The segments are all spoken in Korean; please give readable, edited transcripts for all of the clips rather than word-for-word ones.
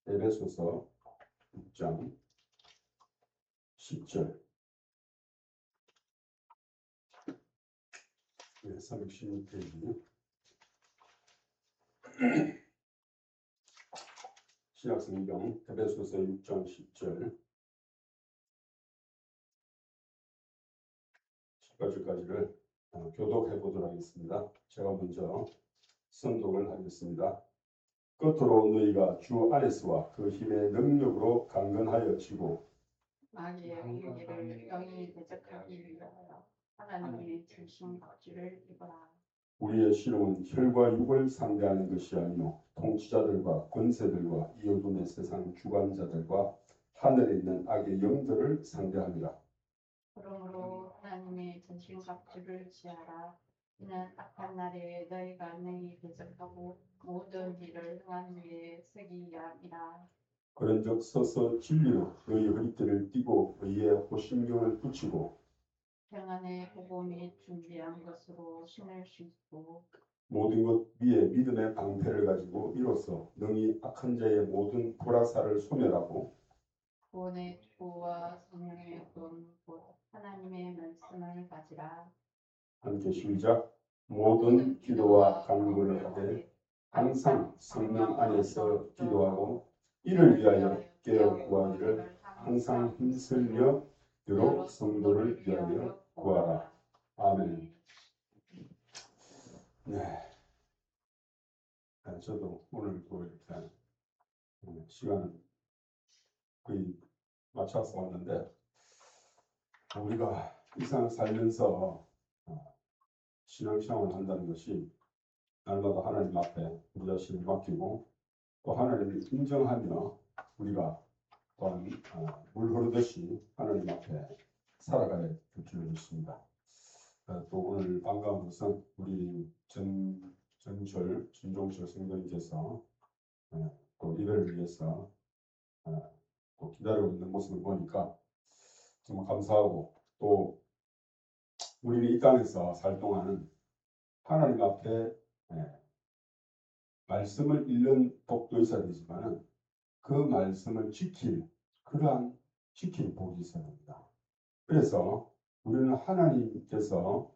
에베소서 6장 10절 316페이지 신약성경 에베소서 6장 10절 10절까지를 교독해 보도록 하겠습니다. 제가 먼저 선독을 하겠습니다. 끝으로 너희가 주 안에서와 그 힘의 능력으로 강건하여 지고 마귀의 유기를 영이 대적하기 위하여 하나님의 진심 박지를 입어라. 우리의 씨름은 혈과 육을 상대하는 것이 아니요 통치자들과 권세들과 이 어둠의 세상 주관자들과 하늘에 있는 악의 영들을 상대합니다. 그러므로 하나님의 진심 박지를 취하라. 이는 악한 날에 너희가 능히 대적하고 모든 일을 행하는 위에 서기 위함이라. 그런즉 서서 진리로 너희 허리띠를 띠고 의의 호심경을 붙이고 평안의 복음 및 준비한 것으로 신을 신고 모든 것 위에 믿음의 방패를 가지고 이로써 능히 악한 자의 모든 불화살을 소멸하고 구원의 투구와 성령의 돈 곧 하나님의 말씀을 가지라. 함께 시작. 모든 기도와 간구를 하되 항상 성령 안에서 기도하고 이를 위하여 깨어 구하기를 항상 힘쓰며 여러 성도를 위하여 구하라. 아멘. 네. 저도 오늘 이렇게 시간은 거의 맞춰서 왔는데 우리가 일상을 살면서 신앙생활을 한다는 것이 날마다 하나님 앞에 우리 자신을 맡기고 또 하나님을 인정하며 우리가 또한 물 흐르듯이 하나님 앞에 살아가야 될 줄 믿습니다. 또 오늘 반가운 것은 우리 전종철 성도님께서 또 이별을 위해서 또 기다리고 있는 모습을 보니까 정말 감사하고 또 우리는 이 땅에서 살 동안은 하나님 앞에 말씀을 읽는 복도 있어야 되지만 그 말씀을 그러한 지킬 복이 있어야 됩니다. 그래서 우리는 하나님께서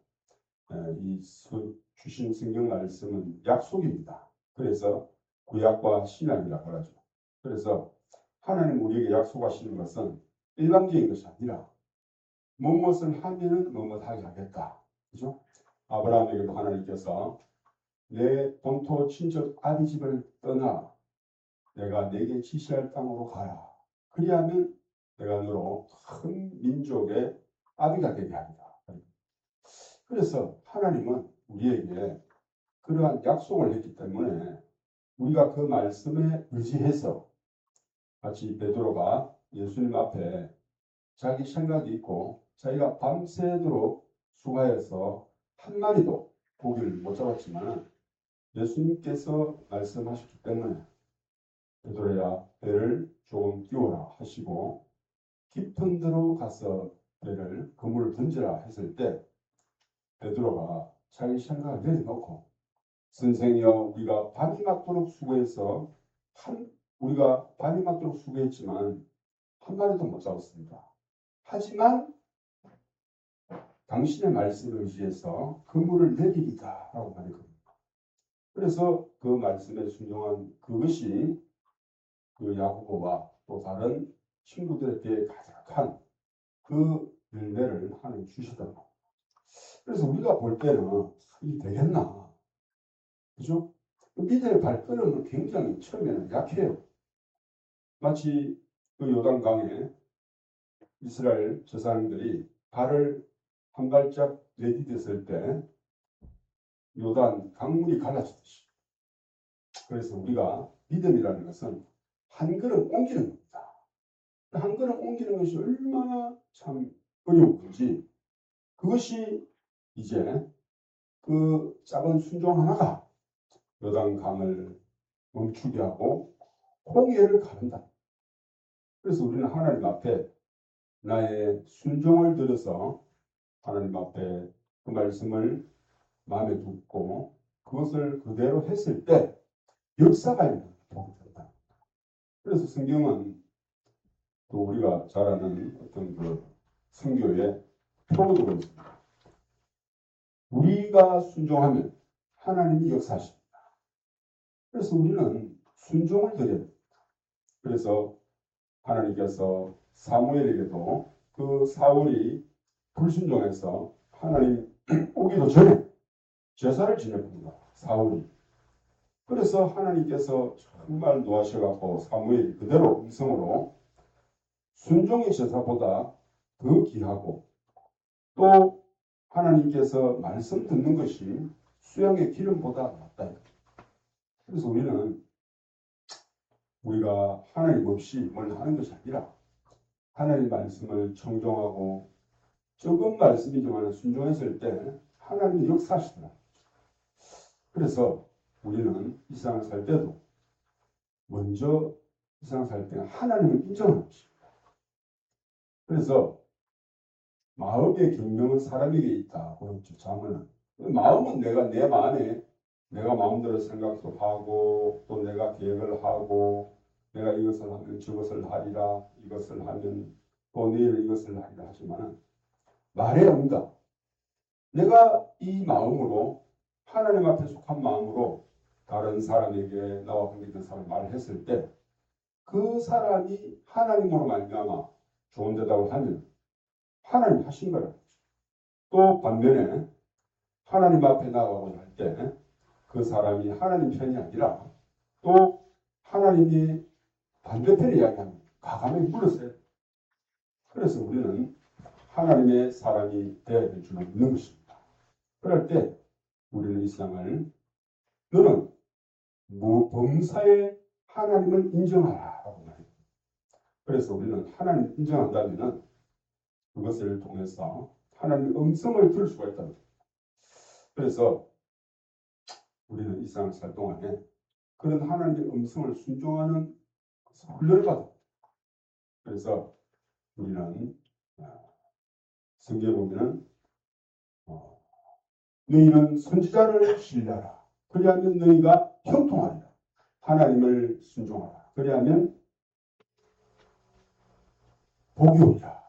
주신 성경 말씀은 약속입니다. 그래서 구약과 신약이라고 하죠. 그래서 하나님 우리에게 약속하시는 것은 일방적인 것이 아니라 무엇을 하면은 무엇하게 하겠다. 그죠? 아브라함에게도 하나님께서 내 본토 친척 아비 집을 떠나 내가 내게 지시할 땅으로 가라. 그리하면 내가 너로 큰 민족의 아비가 되게 하리라. 그래서 하나님은 우리에게 그러한 약속을 했기 때문에 우리가 그 말씀에 의지해서 마치 베드로가 예수님 앞에 자기 생각이 있고 자기가 밤새도록 수고하여서 한 마리도 고기를 못 잡았지만 예수님께서 말씀하셨기 때문에 베드로야 배를 조금 띄워라 하시고 깊은 데로 가서 배를 그물을 던지라 했을 때 베드로가 자기 생각을 내려놓고 선생이여 우리가 밤이 맞도록 수고해서 우리가 밤이 맞도록 수고했지만 한 마리도 못 잡았습니다. 하지만 당신의 말씀을 의지해서 그물을 내리리다 라고 말했거든요. 그래서 그 말씀에 순종한 그것이 그 야고보와 또 다른 친구들에게 가득한 그 열매를 하나님 주시더라고요. 그래서 우리가 볼 때는 이게 되겠나? 그죠? 믿음의 발걸음은 굉장히 처음에는 약해요. 마치 그 요단강에 이스라엘 제사장들이 발을 한 발짝 내디뎠을 때 요단 강물이 갈라지듯이. 그래서 우리가 믿음이라는 것은 한 걸음 옮기는 겁니다. 한 걸음 옮기는 것이 얼마나 참 어려운 건지 그것이 이제 그 작은 순종 하나가 요단강을 멈추게 하고 홍해를 가른다. 그래서 우리는 하나님 앞에 나의 순종을 들여서 하나님 앞에 그 말씀을 마음에 두고 그것을 그대로 했을 때 역사가 있는 복이 된다. 그래서 성경은 또 우리가 잘 아는 어떤 그 성교의 표로도 그렇습니다. 우리가 순종하면 하나님이 역사하십니다. 그래서 우리는 순종을 드려야 됩니다. 그래서 하나님께서 사무엘에게도 그 사울이 불순종해서 하나님 오기도 전에 제사를 지냈습니다. 사울이. 그래서 하나님께서 정말 노하셔갖고 사무엘이 그대로 음성으로 순종의 제사보다 더 귀하고 또 하나님께서 말씀 듣는 것이 수양의 기름보다 낫다. 그래서 우리가 하나님 없이 뭘 하는 것이 아니라 하나님 말씀을 청종하고 조금 말씀이지만 순종했을 때 하나님이 역사하시더라. 그래서 우리는 이 세상을 살 때도 먼저 이 세상을 살 때는 하나님을 인정하는 것입니다. 그래서 마음의 경명은 사람에게 있다. 그렇죠. 자문은. 마음은 내 마음에 내가 마음대로 생각도 하고 또 내가 계획을 하고 내가 이것을 하면 저것을 하리라 이것을 하면 또 내일 이것을 하리라 하지만 말의 응답 내가 이 마음으로 하나님 앞에 속한 마음으로 다른 사람에게 나와 관계된 사람을 말했을 때 그 사람이 하나님으로 말미암아 좋은 대답을 하면 하나님 하신 거라. 또 반면에 하나님 앞에 나가고자 할 때 그 사람이 하나님 편이 아니라 또 하나님이 반대편에 이야기하면 과감하게 물러서야 돼. 그래서 우리는 하나님의 사람이 되어야 될 줄을 믿는 것입니다. 그럴 때 우리는 이 세상을 너는 범사에 하나님을 인정하라라고 말해요. 그래서 우리는 하나님을 인정한다면 그것을 통해서 하나님의 음성을 들을 수가 있다는 거예요. 그래서 우리는 이 세상을 살 동안에 그런 하나님의 음성을 순종하는 훈련을 받아. 그래서 우리는 성경에 보면은 너희는 선지자를 신뢰하라. 그리하면 너희가 형통하리라. 하나님을 순종하라. 그리하면 복이 오리라.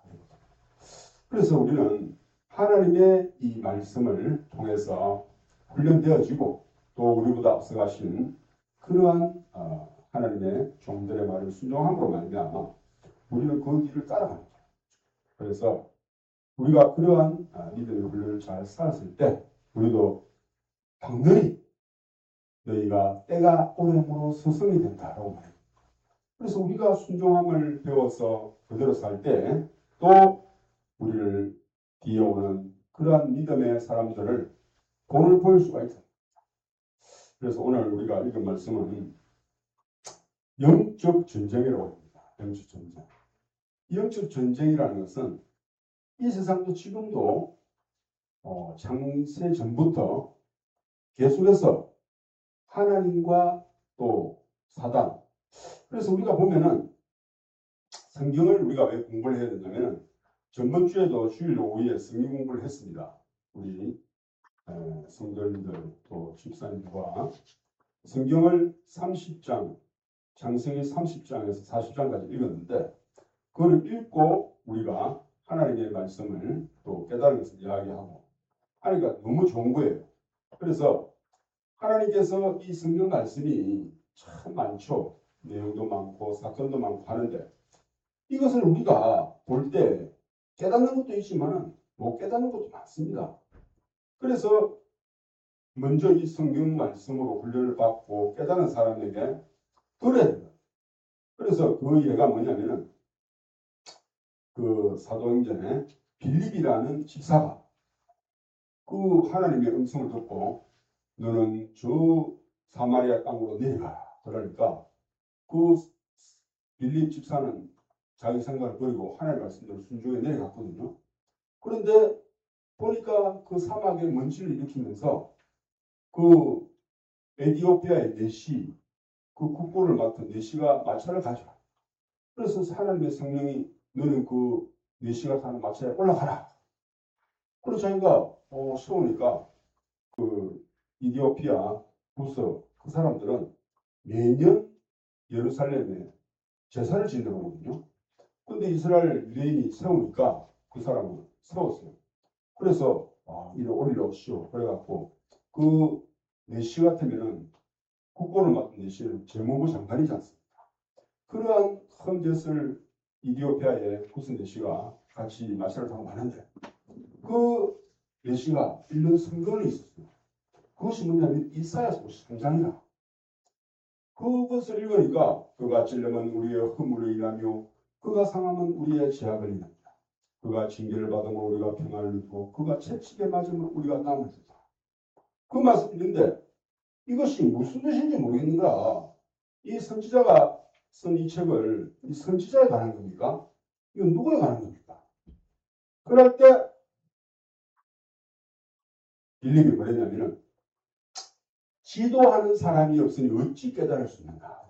그래서 우리는 하나님의 이 말씀을 통해서 훈련되어지고 또 우리보다 앞서가신 그러한 하나님의 종들의 말을 순종함으로 말미암아 우리는 그 길을 따라갑니다. 그래서 우리가 그러한 믿음의 훈련을 잘 쌓았을 때 우리도 당연히 너희가 때가 오므로 스승이 된다라고 말합니다. 그래서 우리가 순종함을 배워서 그대로 살 때 또 우리를 뒤에 오는 그러한 믿음의 사람들을 본을 보일 수가 있다. 그래서 오늘 우리가 읽은 말씀은 영적 전쟁이라고 합니다. 영적 전쟁. 영적 전쟁이라는 것은 이 세상도 지금도 창세 전부터 계속해서 하나님과 또 사단. 그래서 우리가 보면은 성경을 우리가 왜 공부를 해야 되냐면 전번 주에도 주일 오후에 성경 공부를 했습니다. 우리 성도님들 또 집사님과 성경을 30장 창세기 30장에서 40장까지 읽었는데 그걸 읽고 우리가 하나님의 말씀을 또 깨달은 것을 이야기하고 하니까 너무 좋은 거예요. 그래서 하나님께서 이 성경 말씀이 참 많죠. 내용도 많고 사건도 많고 하는데 이것을 우리가 볼 때 깨닫는 것도 있지만 못 깨닫는 것도 많습니다. 그래서 먼저 이 성경 말씀으로 훈련을 받고 깨닫는 사람에게 들어야 된다. 그래서 그 예가 뭐냐면은 그 사도행전에 빌립이라는 집사가 그 하나님의 음성을 듣고 너는 저 사마리아 땅으로 내려가라. 그러니까 그 빌립 집사는 자기 생각을 버리고 하나님의 말씀대로 순종해 내려갔거든요. 그런데 보니까 그 사막에 먼지를 일으키면서 그 에티오피아의 내시 그 국보를 맡은 내시가 마차를 가져와. 그래서 하나님의 성령이 너는 그 내시가 타는 마차에 올라가라. 그래서 자기가 세우니까 그 이디오피아 부서 그 사람들은 매년 예루살렘에 제사를 지내는 거거든요. 근데 이스라엘 유대인이 세우니까 그 사람은 세웠어요. 그래서 이리 올리옵시오. 그래갖고 그 내시 같으면은 국고를 맡은 내시는 재무부 장관이지 않습니까? 그러한 큰 젖을 이디오피아의 구스 내시가 같이 마차를 타고 가는데 그 내시가 읽는 성경이 있었어요. 그것이 뭐냐면 이사야서 53장이라. 그것을 읽으니까 그가 찔려면 우리의 허물을 인하며 그가 상하면 우리의 죄악을 인합니다. 그가 징계를 받으면 우리가 평안을 누리고 그가 채찍에 맞으면 우리가 남을 주다. 그 말씀이 있는데 이것이 무슨 뜻인지 모르겠는 거야. 이 선지자가 쓴 이 책을 이 선지자에 관한 겁니까? 이건 누구에 관한 겁니까? 그럴 때 빌립이 뭐랬냐면은 지도하는 사람이 없으니 어찌 깨달을 수 있는가.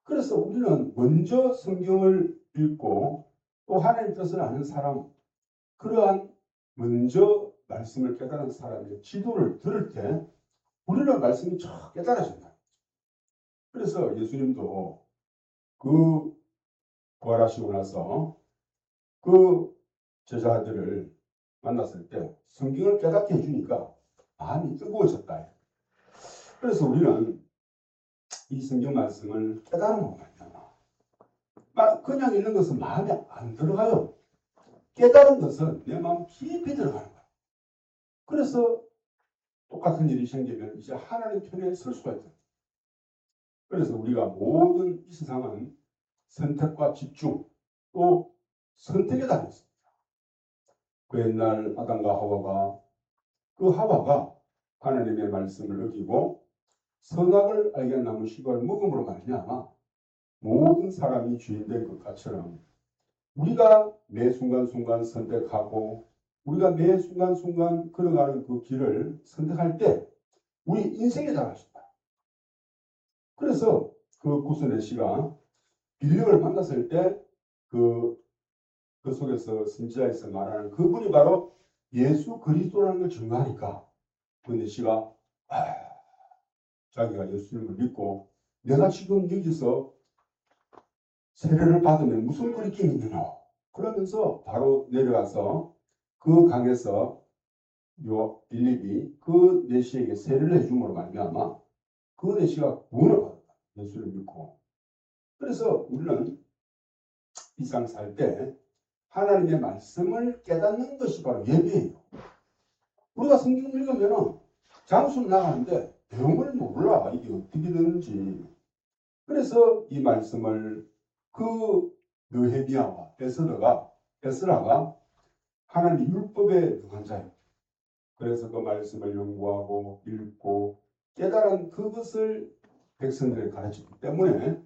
그래서 우리는 먼저 성경을 읽고 또 하나님 뜻을 아는 사람, 그러한 먼저 말씀을 깨달은 사람의 지도를 들을 때 우리는 말씀이 쫙 깨달아진다. 그래서 예수님도 그 부활하시고 나서 그 제자들을 만났을 때 성경을 깨닫게 해주니까 마음이 뜨거워졌다. 그래서 우리는 이 성경 말씀을 깨달으면 말이야. 그냥 읽는 것은 마음에 안 들어가요. 깨달은 것은 내 마음 깊이 들어가는 거야. 그래서 똑같은 일이 생기면 이제 하나님 편에 설 수가 있다. 그래서 우리가 모든 이 세상은 선택과 집중 또 선택에 달렸습니다. 그 옛날 아담과 하와가 그 하와가 하나님의 말씀을 어기고 선악을 알게 나무 씨를 먹음으로 말미암아 모든 사람이 주인 된 것처럼 우리가 매 순간순간 선택하고 우리가 매 순간순간 걸어가는 그 길을 선택할 때 우리 인생에 달아진다. 그래서 그 구스네 씨가 빌립을 만났을 때 그 속에서 선지자에서 말하는 그분이 바로 예수 그리스도라는 걸 증거하니까 구스네 씨가 자기가 예수님을 믿고 내가 지금 여기서 세례를 받으면 무슨 거리낌이 있느냐 그러면서 바로 내려가서 그 강에서 요 빌립이 그 내시에게 세례를 해줌으로 말미암아 그 내시가 구원을 받았다. 예수를 믿고. 그래서 우리는 이 세상 살 때 하나님의 말씀을 깨닫는 것이 바로 예배예요. 우리가 성경 읽으면 장수는 나가는데 내용을 몰라. 이게 어떻게 되는지. 그래서 이 말씀을 그 느헤미야와 에스라가 하나님 율법에 능한 자예요. 그래서 그 말씀을 연구하고 읽고 깨달은 그것을 백성들에게 가르쳤기 때문에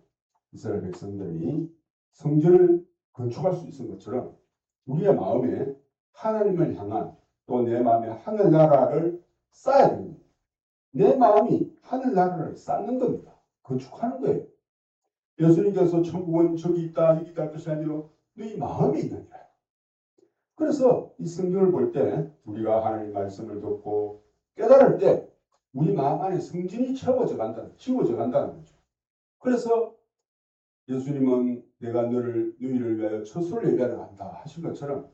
이스라엘 백성들이 성전을 건축할 수 있는 것처럼 우리의 마음에 하나님을 향한 또 내 마음에 하늘나라를 쌓아야 됩니다. 내 마음이 하늘나라를 쌓는 겁니다. 건축하는 거예요. 예수님께서 천국은 저기 있다 여기 있다 할 것이 아니라 너희 마음에 있는 거예요. 그래서 이 성경을 볼 때 우리가 하나님 말씀을 듣고 깨달을 때 우리 마음 안에 성전이 지워져 간다는 거죠. 그래서 예수님은 내가 너희를 위하여 처소를 예배하러 간다 하신 것처럼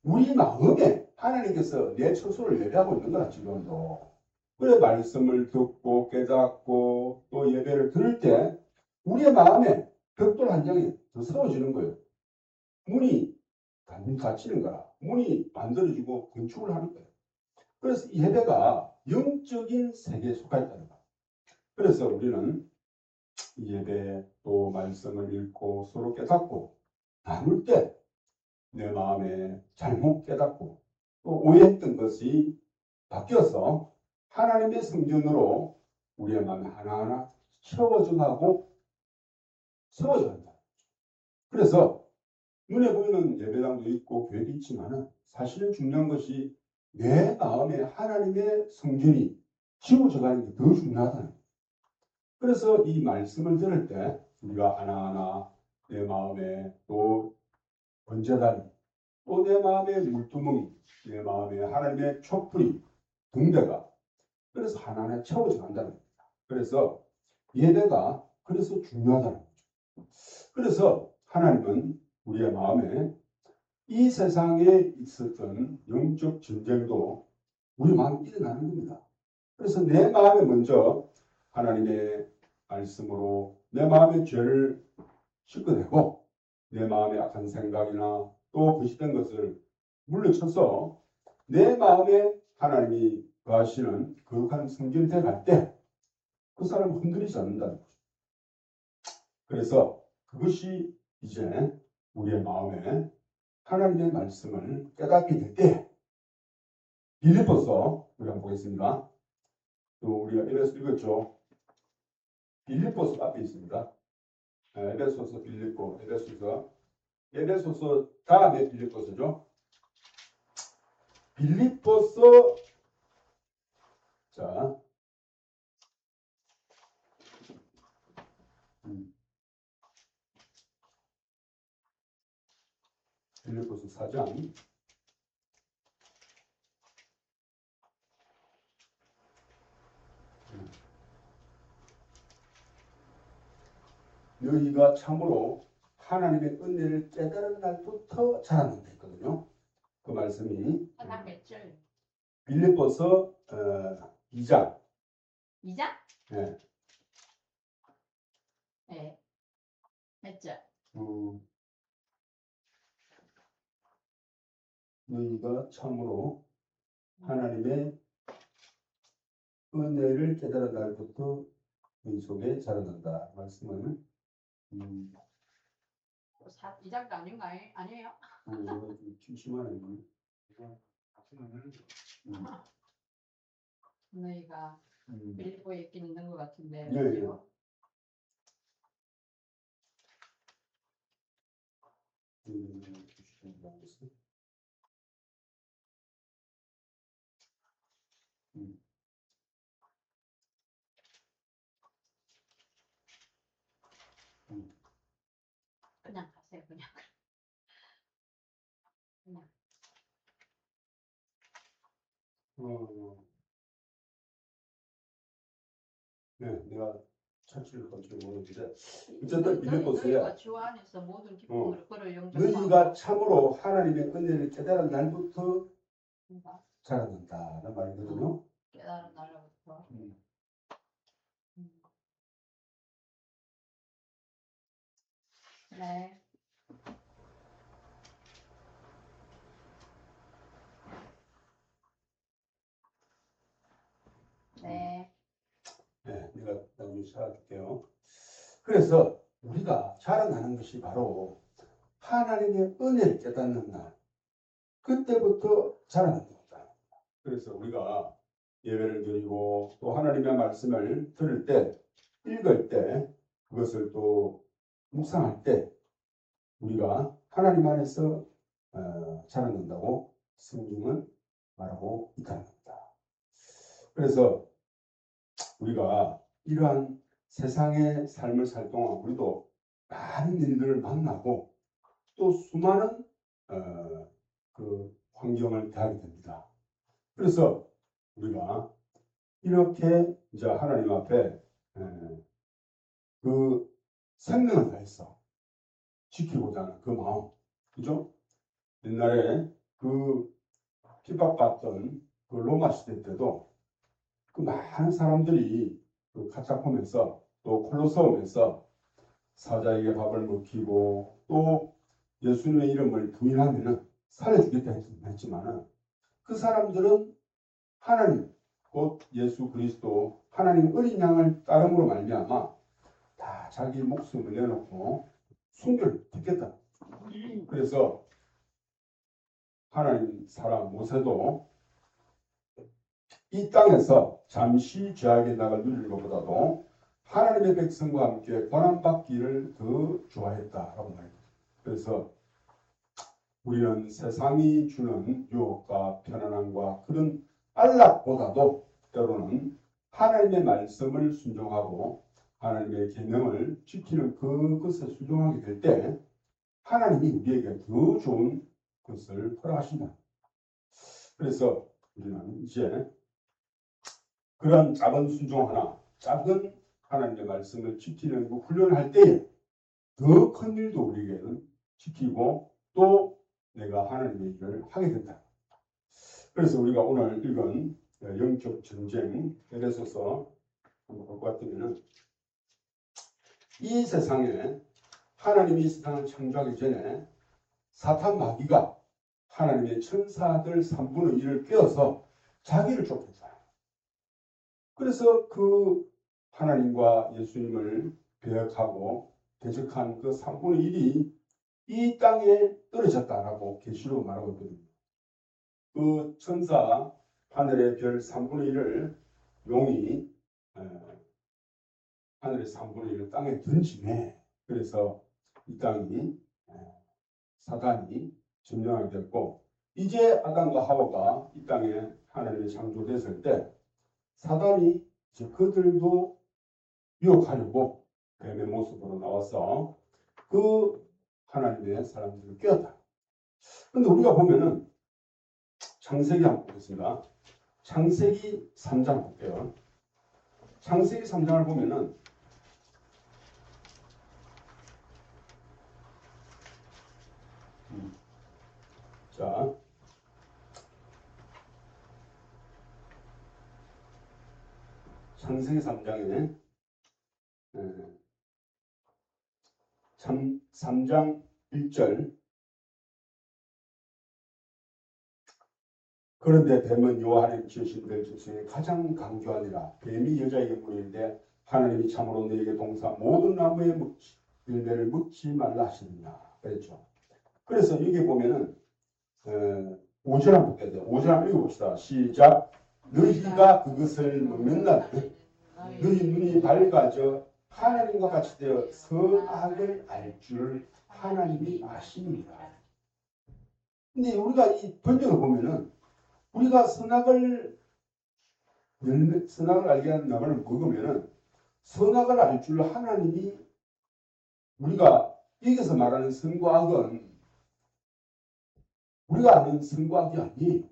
우리 마음에 하나님께서 내 처소를 예배하고 있는 거라 지금도. 그래 말씀을 듣고 깨닫고 또 예배를 들을 때 우리의 마음에 벽돌 한 장이 더 세워지는 거예요. 문이 닫히는 거라. 문이 만들어지고 건축을 하는 거예요. 그래서 이 예배가 영적인 세계에 속하였다는 거예요. 그래서 우리는 이 예배 또 말씀을 읽고 서로 깨닫고 나눌 때 내 마음에 잘못 깨닫고 또 오해했던 것이 바뀌어서 하나님의 성전으로 우리의 마음에 하나하나 채워져 가고 세워져 간다. 그래서 눈에 보이는 예배당도 있고 교회도 있지만 사실은 중요한 것이 내 마음에 하나님의 성전이 지워져 가는 게 더 중요하다는 거예요. 그래서 이 말씀을 들을 때 우리가 하나하나 내 마음에 또 번제다리 또 내 마음의 물두멍이 내 마음에 하나님의 촛불이 등대가 그래서 하나하나 채워져 간다는 겁니다. 그래서 예배가 그래서 중요하다는 거죠. 그래서 하나님은 우리의 마음에 이 세상에 있었던 영적 전쟁도 우리 마음에 일어나는 겁니다. 그래서 내 마음에 먼저 하나님의 말씀으로 내 마음의 죄를 씻어내고 내 마음의 악한 생각이나 또 부실된 것을 물리쳐서 내 마음에 하나님이 거하시는 거룩한 성전에 갈 때 그 사람은 흔들리지 않는다는 거죠. 그래서 그것이 이제 우리의 마음에 하나님의 말씀을 깨닫게 될 때 빌립보서 우리 한번 보겠습니다. 또 우리가 에베소 읽었죠. 빌립보서 앞에 있습니다. 에베소서 빌립보 에베소서 다음에 빌립보서죠. 빌립보서 자 빌립보서 4장 너희가 참으로 하나님의 은혜를 깨달은 날부터 자랐는다 했거든요. 그 말씀이 하나 몇 절? 빌립보서 2장 2장? 네. 네. 몇 절? 너희가 참으로 하나님의 은혜를 깨달은 날부터 너희 속에 자라난다. 말씀을 2장도 아니에요? 심심하네. 너희가 빌립보에 있긴 있는 것 같은데. 예, 예. 그냥 가세요, 그냥. 네, 내가 찾지를 건줄 모르는데 어쨌든 빌립보서에 너희가 주 안에서 모든 기쁨으로 그를 영접하고 너희가 참으로 하나님의 은혜를 깨달은 날부터 자라난다는 말이거든요. 깨달은 날부터. 네. 네. 네, 내가 나중에 찾아줄게요. 그래서 우리가 자라나는 것이 바로 하나님의 은혜를 깨닫는 날, 그때부터 자라나는 겁니다. 그래서 우리가 예배를 드리고 또 하나님의 말씀을 들을 때, 읽을 때, 그것을 또 묵상할 때 우리가 하나님 안에서 자라난다고 성경은 말하고 있다는 겁니다. 그래서 우리가 이러한 세상의 삶을 살 동안 우리도 많은 일들을 만나고 또 수많은 그 환경을 대하게 됩니다. 그래서 우리가 이렇게 이제 하나님 앞에 그 생명을 다해서 지키고자 하는 그 마음, 그죠? 옛날에 그 핍박받던 그 로마 시대 때도 그 많은 사람들이 그 카타콤에서 또 콜로세움에서 사자에게 밥을 먹히고 또 예수님의 이름을 부인하면은 살려주겠다 했지만은 그 사람들은 하나님 곧 예수 그리스도 하나님 어린 양을 따름으로 말미암아 다 자기 목숨을 내놓고 순교를 택했다. 그래서 하나님 사람 모세도 이 땅에서 잠시 죄악의 낙을 누리는 것보다도 하나님의 백성과 함께 고난받기를 더 좋아했다라고 말합니다. 그래서 우리는 세상이 주는 유혹과 편안함과 그런 안락보다도 때로는 하나님의 말씀을 순종하고 하나님의 계명을 지키는 그것에 순종하게 될 때 하나님이 우리에게 더 좋은 것을 허락하신다. 그래서 우리는 이제 그런 작은 순종 하나, 작은 하나님의 말씀을 지키는 그 훈련을 할 때에 더 큰 일도 우리에게는 지키고 또 내가 하나님의 일을 하게 된다. 그래서 우리가 오늘 읽은 영적 전쟁 에베소서 한번 볼 것 같으면은 이 세상에 하나님이 이 세상을 창조하기 전에 사탄 마귀가 하나님의 천사들 3분의 1을 깨어서 자기를 쫓겼어요. 그래서 그 하나님과 예수님을 배역하고 대적한 그 3분의 1이 이 땅에 떨어졌다라고 계시로 말하고 있거든요. 그 천사 하늘의 별 3분의 1을 용이 하늘의 3분의 1을 땅에 던지네. 그래서 이 땅이 사단이 점령하게 됐고, 이제 아담과 하와가 이 땅에 하나님이 창조됐을 때 사단이 이제 그들도 유혹하려고 뱀의 모습으로 나와서 그 하나님의 사람들을 깨웠다. 그런데 우리가 보면은 창세기 한번 보겠습니다. 창세기 3장 볼게요. 창세기 3장을 보면은 자, 창세기 3장에 3장 1절 그런데 뱀은 여호와 하나님 지으신 들 중에 가장 강교하니라. 뱀이 여자에게 물으는데 하나님이 참으로 너에게 동사 모든 나무에 열매를 묻지 말라 하시느냐 그랬죠. 그래서 여기 보면은 5절 한번 볼게요. 5절 한번 읽어봅시다. 시작. 너희가 그것을 먹는 날 너희 눈이 밝아져 하나님과 같이 되어 선악을 알 줄 하나님이 아시니라. 근데 우리가 이 번역을 보면은 우리가 선악을 알게 하는 나무를 먹으면은 선악을 알 줄 하나님이 우리가 여기서 말하는 선과 악은 우리가 아는 선과 악이 아니에요.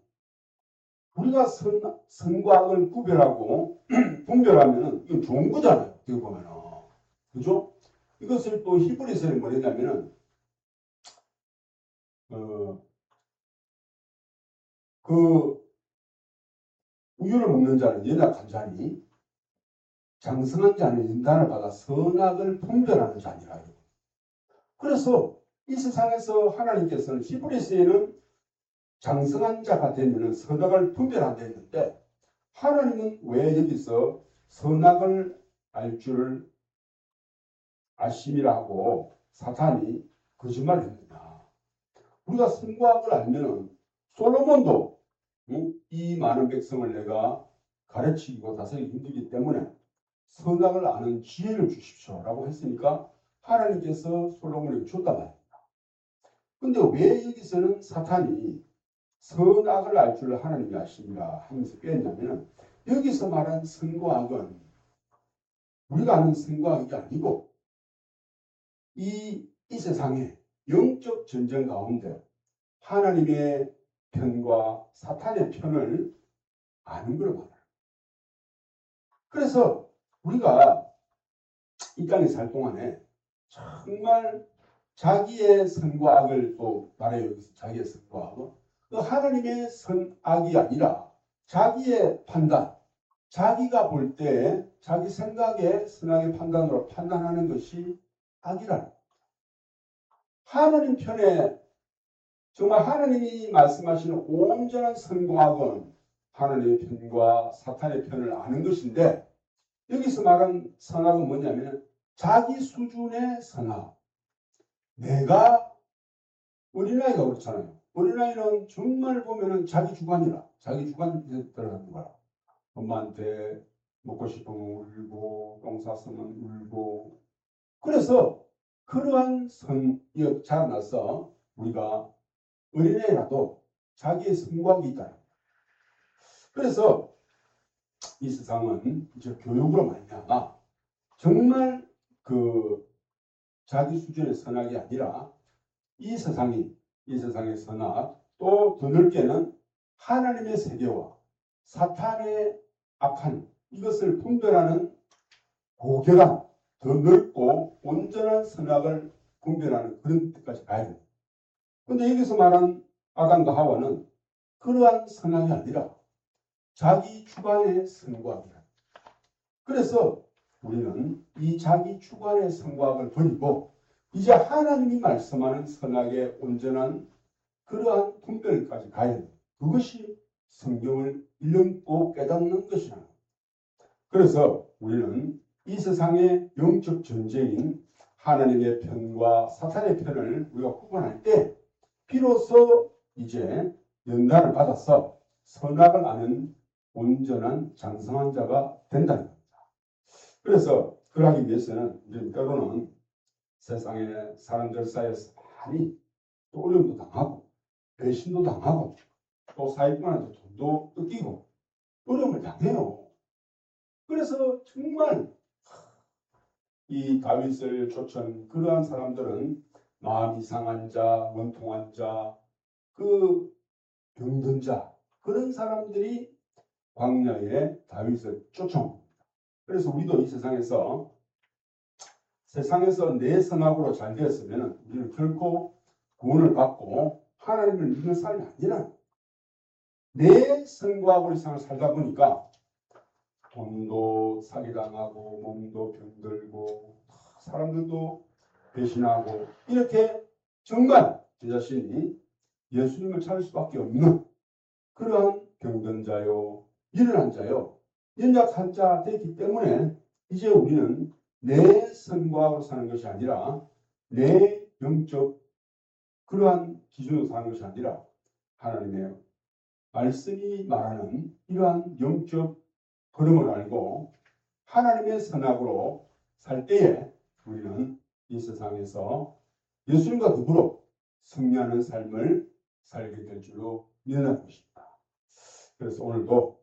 우리가 선과 악을 구별하고 분별하면은 이건 좋은 거잖아요. 어떻게 보면은. 그죠? 이것을 또 히브리서에 뭐랬냐면은 그 우유를 먹는 자는 연약한 자니 장성한 자는 인단을 받아 선악을 분별하는 자니라. 그래서 이 세상에서 하나님께서는 히브리서에는 장성한 자가 되면 선악을 분별한다 했는데 하나님은 왜 여기서 선악을 알 줄을 아심이라 하고 사탄이 거짓말을 했느냐. 우리가 선과 악을 알면은 솔로몬도 이 많은 백성을 내가 가르치고 다스리기 힘들기 때문에 선악을 아는 지혜를 주십시오라고 했으니까 하나님께서 솔로몬에게 줬단 말입니다. 근데 왜 여기서는 사탄이 선악을 알 줄 하나님이 아십니다 하면서 빼었냐면 여기서 말한 선과 악은 우리가 아는 선과 악이 아니고 이 세상의 영적 전쟁 가운데 하나님의 편과 사탄의 편을 아는 걸 말해요. 그래서 우리가 이 땅에 살 동안에 정말 자기의 선과 악을 또 말해요. 여기서 자기의 선과 악은 그 하나님의 선악이 아니라 자기의 판단, 자기가 볼 때 자기 생각의 선악의 판단으로 판단하는 것이 악이라는 거예요. 하나님 편에 정말 하나님이 말씀하시는 온전한 선과 악은 하나님의 편과 사탄의 편을 아는 것인데 여기서 말하는 선악은 뭐냐면 자기 수준의 선악. 내가 어린아이가 그렇잖아요. 어린아이는 정말 보면은 자기 주관이라 자기 주관에 들어가는 거라. 엄마한테 먹고 싶으면 울고 똥 쌌으면 울고 그래서 그러한 성격 자라나서 우리가 어린애라도 자기의 선각이 있다. 그래서 이 세상은 이제 교육으로 말미암아 정말 그 자기 수준의 선악이 아니라 이 세상의 선악 또 더 넓게는 하나님의 세계와 사탄의 악한 이것을 분별하는 고결한 더 넓고 온전한 선악을 분별하는 그런 데까지 가야 됩니다. 그런데 여기서 말한 아담과 하와는 그러한 선악이 아니라 자기 주관의 선과학이다. 그래서 우리는 이 자기 주관의 선과학을 버리고 이제 하나님이 말씀하는 선악의 온전한 그러한 분별까지 가야 됩니다. 그것이 성경을 읽고 깨닫는 것이라. 그래서 우리는 이 세상의 영적 전쟁인 하나님의 편과 사탄의 편을 우리가 구분할 때 비로소 이제 연단을 받아서 선악을 아는 온전한 장성한 자가 된다는 겁니다. 그래서 그러기 위해서는 우리는 때로는 세상의 사람들 사이에서 많이 또 어려움도 당하고 배신도 당하고 또 사기꾼한테 돈도 뜯기고 어려움을 당해요. 그래서 정말 이 다윗을 쫓은 그러한 사람들은 마음이 상한 자, 원통한 자, 그 병든 자 그런 사람들이 광야에 다윗을 쫓아옵니다. 그래서 우리도 이 세상에서 내 선악으로 잘 되었으면 우리는 결코 구원을 받고 하나님을 믿는 삶이 아니라 내 선과하고 이 세상을 살다 보니까 돈도 사기당하고 몸도 병들고 사람들도 배신하고 이렇게 정말 제 자신이 예수님을 찾을 수밖에 없는 그러한 병든 자요, 일어난 자요, 연약한 자 되기 때문에 이제 우리는 내 선과하고 사는 것이 아니라 내 영적 그러한 기준으로 사는 것이 아니라 하나님의 말씀이 말하는 이러한 영적 흐름을 알고 하나님의 선악으로 살 때에 우리는 이 세상에서 예수님과 더불어 승리하는 삶을 살게 될 줄로 믿는 것입니다. 그래서 오늘도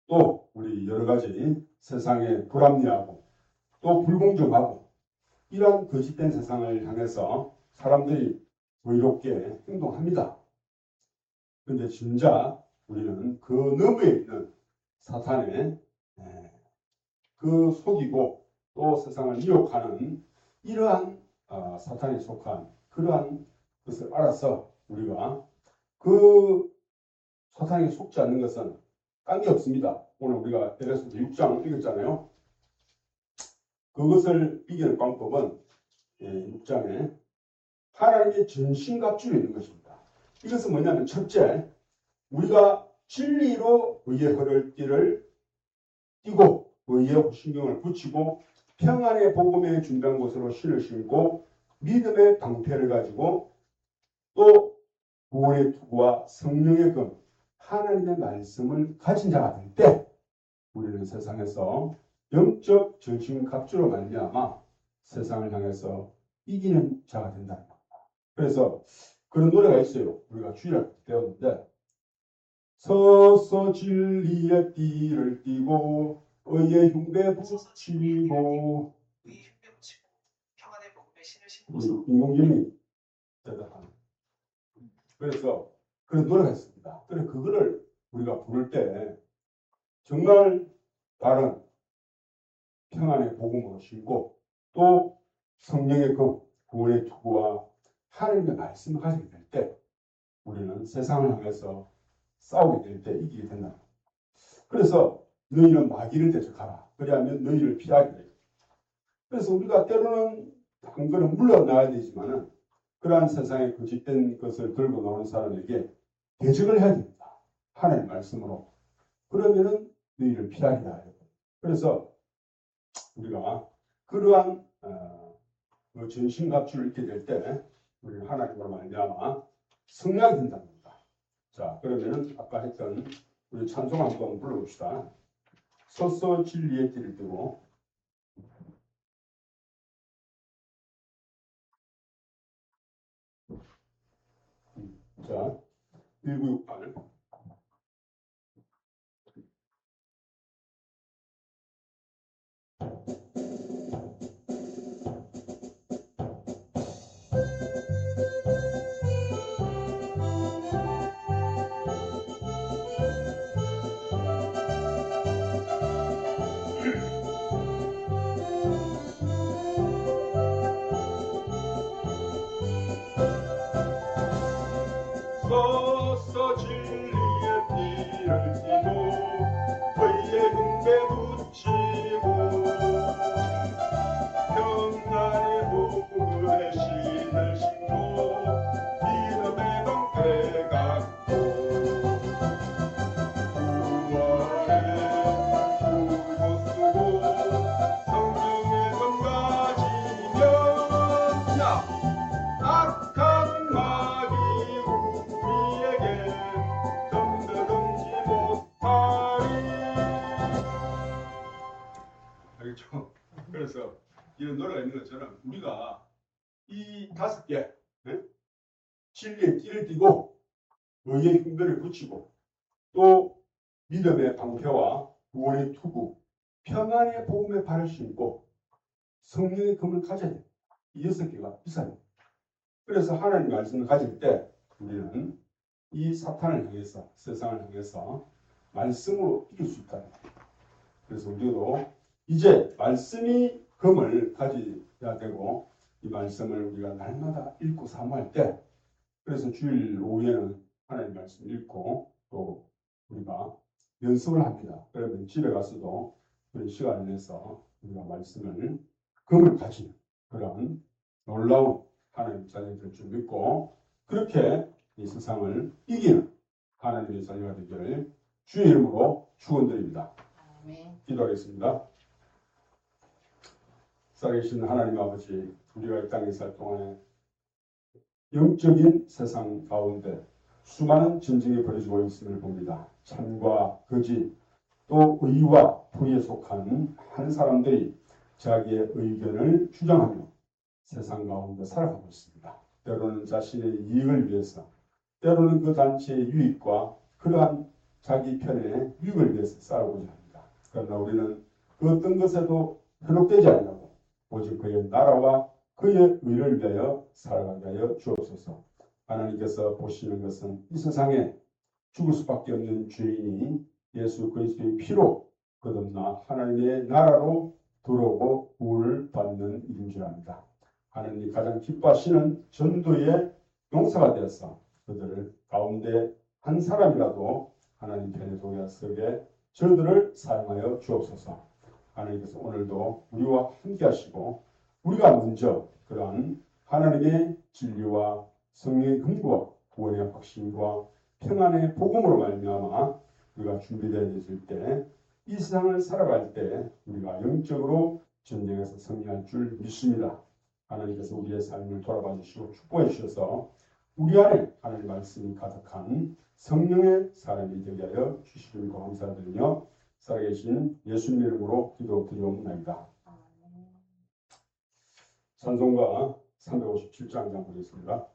또 우리 여러 가지 세상에 불합리하고 또 불공정하고 이러한 거짓된 세상을 향해서 사람들이 의롭게 행동합니다. 그런데 진짜 우리는 그 너머에 있는 사탄의 그 속이고 또 세상을 미혹하는 이러한 사탄이 속한 그러한 것을 알아서 우리가 그 사탄이 속지 않는 것은 딴 게 없습니다. 오늘 우리가 에베소서 6장 읽었잖아요. 그것을 이기는 방법은 6장에 하나님의 전신갑주에 있는 것입니다. 이것은 뭐냐면 첫째, 우리가 진리로 의의 허리띠를 띠고 의의 신경을 붙이고 평안의 복음에 준비한 곳으로 신을 신고 믿음의 방패를 가지고 또 구원의 투구와 성령의 금 하나님의 말씀을 가진 자가 될 때 우리는 세상에서 영적 전신갑주로 말미암아 세상을 향해서 이기는 자가 된다는 겁니다. 그래서 그런 노래가 있어요. 우리가 주일날 배웠는데 서서 진리의 띠를 띠고 의의 흉배 붙이고 평안의 복음의 신을 신고서 인공지능이 대답하는 그래서 그런 노래가 있습니다. 그래서 그거를 우리가 부를 때 정말 다른 평안의 복음으로 신고 또 성령의 금 구원의 투구와 하나님의 말씀을 가지게 될 때 우리는 세상을 향해서 싸우게 될 때 이기게 된다. 그래서 너희는 마귀를 대적하라. 그리하면 너희를 피하리라. 그래서 우리가 때로는 한 걸음 물러나야 되지만은 그러한 세상에 거짓된 것을 들고 나오는 사람에게 대적을 해야 됩니다. 하나님의 말씀으로. 그러면은 너희를 피하리라. 그래서 우리가 그러한 전신갑주를 입게 될 때 우리는 하나님으로 말미암아 승리하게 된답니다. 자, 그러면은 아까 했던 우리 찬송 한번 불러봅시다. 서서 진리의 띠를 띠고 자 1968 주 것처럼 우리가 이 5개 진리의 띠를 띠고 의의 흉배를 붙이고 또 믿음의 방패와 구원의 투구, 평안의 복음의 발을 신고 성령의 금을 가져야 돼. 이 6개가 있어요. 그래서 하나님 말씀을 가질 때 우리는 이 사탄을 향해서 세상을 향해서 말씀으로 이길 수 있다. 그래서 우리도 이제 말씀이 금을 가져야 되고 이 말씀을 우리가 날마다 읽고 사모할 때 그래서 주일 오후에는 하나님 말씀 읽고 또 우리가 연습을 합니다. 그러면 집에 가서도 그런 시간을 내서 우리가 말씀을 금을 가지는 그런 놀라운 하나님 자녀들 될 줄 믿고 그렇게 이 세상을 이기는 하나님의 자녀가 되기를 주의 이름으로 축원드립니다. 아멘. 기도하겠습니다. 살아계신 하나님 아버지, 우리가 이 땅에 살 동안에 영적인 세상 가운데 수많은 전쟁이 벌어지고 있음을 봅니다. 참과 거짓, 또 의와 부에 속한 한 사람들이 자기의 의견을 주장하며 세상 가운데 살아가고 있습니다. 때로는 자신의 이익을 위해서, 때로는 그 단체의 유익과 그러한 자기 편의 유익을 위해서 싸우고자 합니다. 그러나 우리는 그 어떤 것에도 현혹되지 않으려고 오직 그의 나라와 그의 의를 위하여 살아가게 하여 주옵소서. 하나님께서 보시는 것은 이 세상에 죽을 수밖에 없는 죄인이 예수 그리스도의 피로 거듭나 하나님의 나라로 들어오고 구원을 받는 일인 줄 압니다. 하나님이 가장 기뻐하시는 전도의 용사가 되어서 그들을 가운데 한 사람이라도 하나님 편에 동역하게 저들을 사용하여 주옵소서. 하나님께서 오늘도 우리와 함께 하시고 우리가 먼저 그러한 하나님의 진리와 성령의 근거와 구원의 확신과 평안의 복음으로 말미암아 우리가 준비되어 있을 때 이 세상을 살아갈 때 우리가 영적으로 전쟁에서 승리할 줄 믿습니다. 하나님께서 우리의 삶을 돌아봐 주시고 축복해 주셔서 우리 안에 하나님 말씀이 가득한 성령의 사람이 되게 하여 주시길 감사드리며 살아계신 예수님 이름으로 기도드리옵나이다. 아멘. 찬송가 357장 보겠습니다.